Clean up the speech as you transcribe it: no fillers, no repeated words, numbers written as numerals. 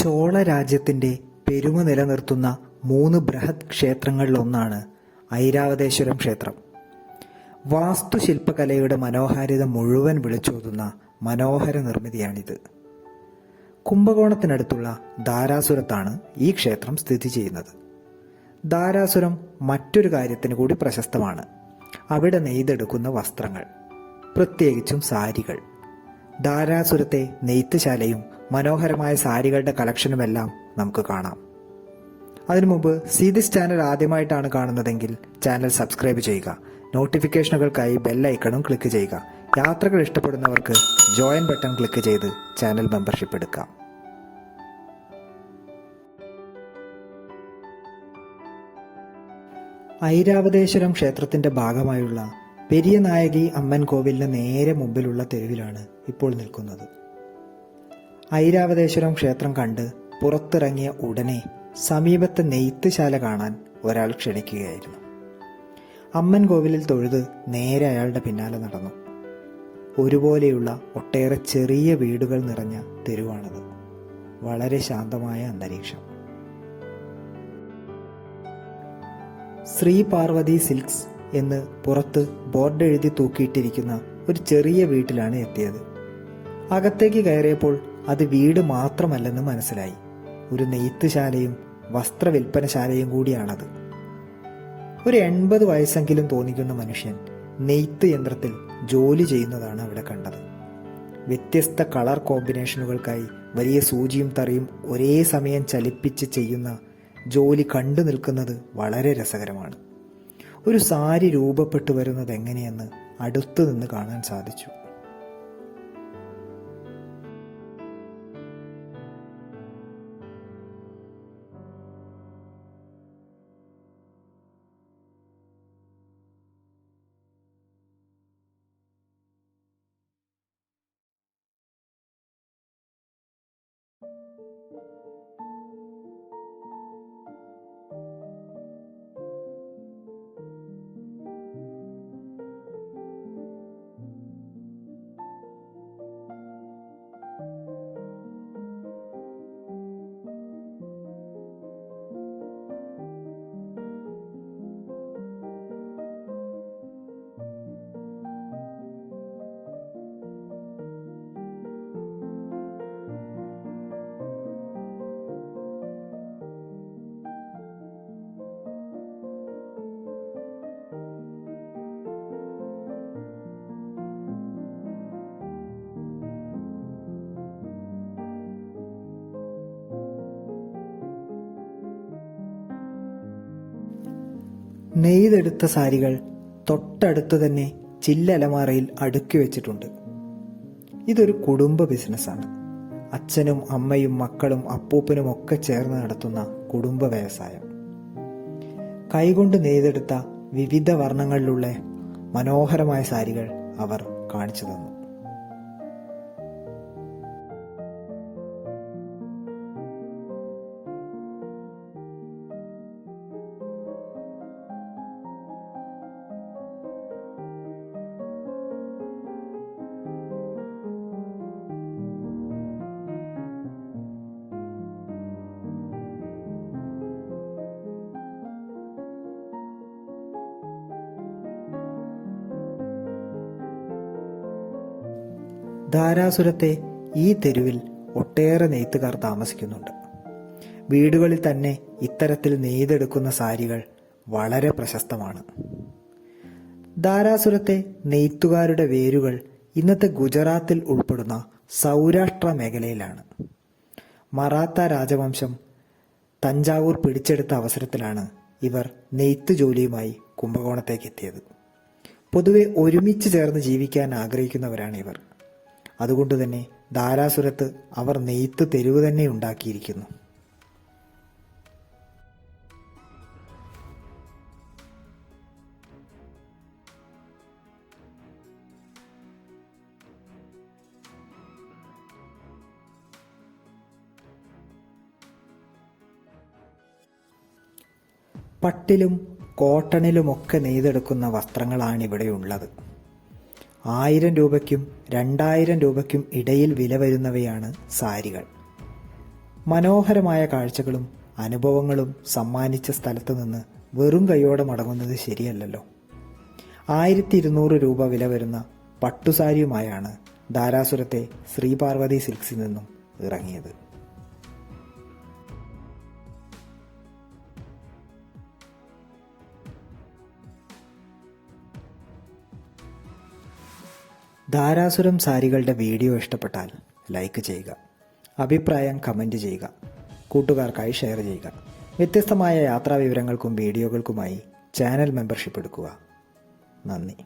ചോള രാജ്യത്തിൻ്റെ പെരുമ നിലനിർത്തുന്ന 3 ബൃഹത് ക്ഷേത്രങ്ങളിലൊന്നാണ് ഐരാവതേശ്വരം ക്ഷേത്രം. വാസ്തുശില്പകലയുടെ മനോഹാരിത മുഴുവൻ വിളിച്ചോതുന്ന മനോഹര നിർമ്മിതിയാണിത്. കുംഭകോണത്തിനടുത്തുള്ള ധാരാസുരത്താണ് ഈ ക്ഷേത്രം സ്ഥിതി ചെയ്യുന്നത്. ധാരാസുരം മറ്റൊരു കാര്യത്തിന് കൂടി പ്രശസ്തമാണ്. അവിടെ നെയ്തെടുക്കുന്ന വസ്ത്രങ്ങൾ, പ്രത്യേകിച്ചും സാരികൾ. ധാരാസുരത്തെ നെയ്ത്തുശാലയും മനോഹരമായ സാരികളുടെ കളക്ഷനുമെല്ലാം നമുക്ക് കാണാം. അതിനു മുമ്പ് ദിസ് ചാനൽ ആദ്യമായിട്ടാണ് കാണുന്നതെങ്കിൽ ചാനൽ സബ്സ്ക്രൈബ് ചെയ്യുക. നോട്ടിഫിക്കേഷനുകൾക്കായി ബെല്ലൈക്കണും ക്ലിക്ക് ചെയ്യുക. യാത്രകൾ ഇഷ്ടപ്പെടുന്നവർക്ക് ജോയിൻ ബട്ടൺ ക്ലിക്ക് ചെയ്ത് ചാനൽ മെമ്പർഷിപ്പ് എടുക്കാം. ഐരാവതേശ്വരം ക്ഷേത്രത്തിന്റെ ഭാഗമായുള്ള പെരിയ നായകി അമ്മൻ കോവിലിന് നേരെ മുമ്പിലുള്ള തെരുവിലാണ് ഇപ്പോൾ നിൽക്കുന്നത്. ഐരാവതേശ്വരം ക്ഷേത്രം കണ്ട് പുറത്തിറങ്ങിയ ഉടനെ സമീപത്തെ നെയ്ത്തുശാല കാണാൻ ഒരാൾ ക്ഷണിക്കുകയായിരുന്നു. അമ്മൻ കോവിലിൽ തൊഴുത് നേരെ അയാളുടെ പിന്നാലെ നടന്നു. ഒരുപോലെയുള്ള ഒട്ടേറെ ചെറിയ വീടുകൾ നിറഞ്ഞ തെരുവാണത്. വളരെ ശാന്തമായ അന്തരീക്ഷം. ശ്രീ പാർവതി സിൽക്സ് എന്ന് പുറത്ത് ബോർഡ് എഴുതി തൂക്കിയിട്ടിരിക്കുന്ന ഒരു ചെറിയ വീട്ടിലാണ് എത്തിയത്. അകത്തേക്ക് കയറിയപ്പോൾ അത് വീട് മാത്രമല്ലെന്ന് മനസ്സിലായി. ഒരു നെയ്ത്തുശാലയും വസ്ത്രവിൽപ്പനശാലയും കൂടിയാണത്. ഒരു 80 വയസ്സെങ്കിലും തോന്നിക്കുന്ന മനുഷ്യൻ നെയ്ത്ത് യന്ത്രത്തിൽ ജോലി ചെയ്യുന്നതാണ് അവിടെ കണ്ടത്. വ്യത്യസ്ത കളർ കോമ്പിനേഷനുകൾക്കായി വലിയ സൂചിയും തറിയും ഒരേ സമയം ചലിപ്പിച്ച് ചെയ്യുന്ന ജോലി കണ്ടു നിൽക്കുന്നത് വളരെ രസകരമാണ്. ഒരു സാരി രൂപപ്പെട്ടു വരുന്നത് എങ്ങനെയെന്ന് അടുത്തു നിന്ന് കാണാൻ സാധിച്ചു. നെയ്തെടുത്ത സാരികൾ തൊട്ടടുത്ത് തന്നെ ചില്ലലമാറയിൽ അടുക്കി വെച്ചിട്ടുണ്ട്. ഇതൊരു കുടുംബ ബിസിനസ്സാണ്. അച്ഛനും അമ്മയും മക്കളും അപ്പൂപ്പനും ഒക്കെ ചേർന്ന് നടത്തുന്ന കുടുംബ വ്യവസായം. കൈകൊണ്ട് നെയ്തെടുത്ത വിവിധ വർണ്ണങ്ങളിലുള്ള മനോഹരമായ സാരികൾ അവർ കാണിച്ചു തന്നു. ധാരാസുരത്തെ ഈ തെരുവിൽ ഒട്ടേറെ നെയ്ത്തുകാർ താമസിക്കുന്നുണ്ട്. വീടുകളിൽ തന്നെ ഇത്തരത്തിൽ നെയ്തെടുക്കുന്ന സാരികൾ വളരെ പ്രശസ്തമാണ്. ധാരാസുരത്തെ നെയ്ത്തുകാരുടെ വേരുകൾ ഇന്നത്തെ ഗുജറാത്തിൽ ഉൾപ്പെടുന്ന സൗരാഷ്ട്ര മേഖലയിലാണ്. മറാത്ത രാജവംശം തഞ്ചാവൂർ പിടിച്ചെടുത്ത അവസരത്തിലാണ് ഇവർ നെയ്ത്ത് ജോലിയുമായി കുംഭകോണത്തേക്ക് എത്തിയത്. പൊതുവെ ഒരുമിച്ച് ചേർന്ന് ജീവിക്കാൻ ആഗ്രഹിക്കുന്നവരാണ് ഇവർ. അതുകൊണ്ട് തന്നെ ധാരാസുരത്ത് അവർ നെയ്ത്ത് തെരുവ് തന്നെ ഉണ്ടാക്കിയിരിക്കുന്നു. പട്ടിലും കോട്ടണിലുമൊക്കെ നെയ്തെടുക്കുന്ന വസ്ത്രങ്ങളാണിവിടെയുള്ളത്. 1000 രൂപയ്ക്കും 2000 രൂപയ്ക്കും ഇടയിൽ വില വരുന്നവയാണ് സാരികൾ. മനോഹരമായ കാഴ്ചകളും അനുഭവങ്ങളും സമ്മാനിച്ച സ്ഥലത്ത് നിന്ന് വെറും കൈയോടെ മടങ്ങുന്നത് ശരിയല്ലല്ലോ. 1200 രൂപ വില വരുന്ന പട്ടുസാരിയുമായാണ് ധാരാസുരത്തെ ശ്രീ പാർവതി സിൽക്സിൽ നിന്നും ഇറങ്ങിയത്. ധാരാസുരം സാരികളുടെ വീഡിയോ ഇഷ്ടപ്പെട്ടാൽ ലൈക്ക് ചെയ്യുക, അഭിപ്രായം കമൻറ്റ് ചെയ്യുക, കൂട്ടുകാർക്കായി ഷെയർ ചെയ്യുക. വ്യത്യസ്തമായ യാത്രാ വിവരങ്ങൾക്കും വീഡിയോകൾക്കുമായി ചാനൽ മെമ്പർഷിപ്പ് എടുക്കുക. നന്ദി.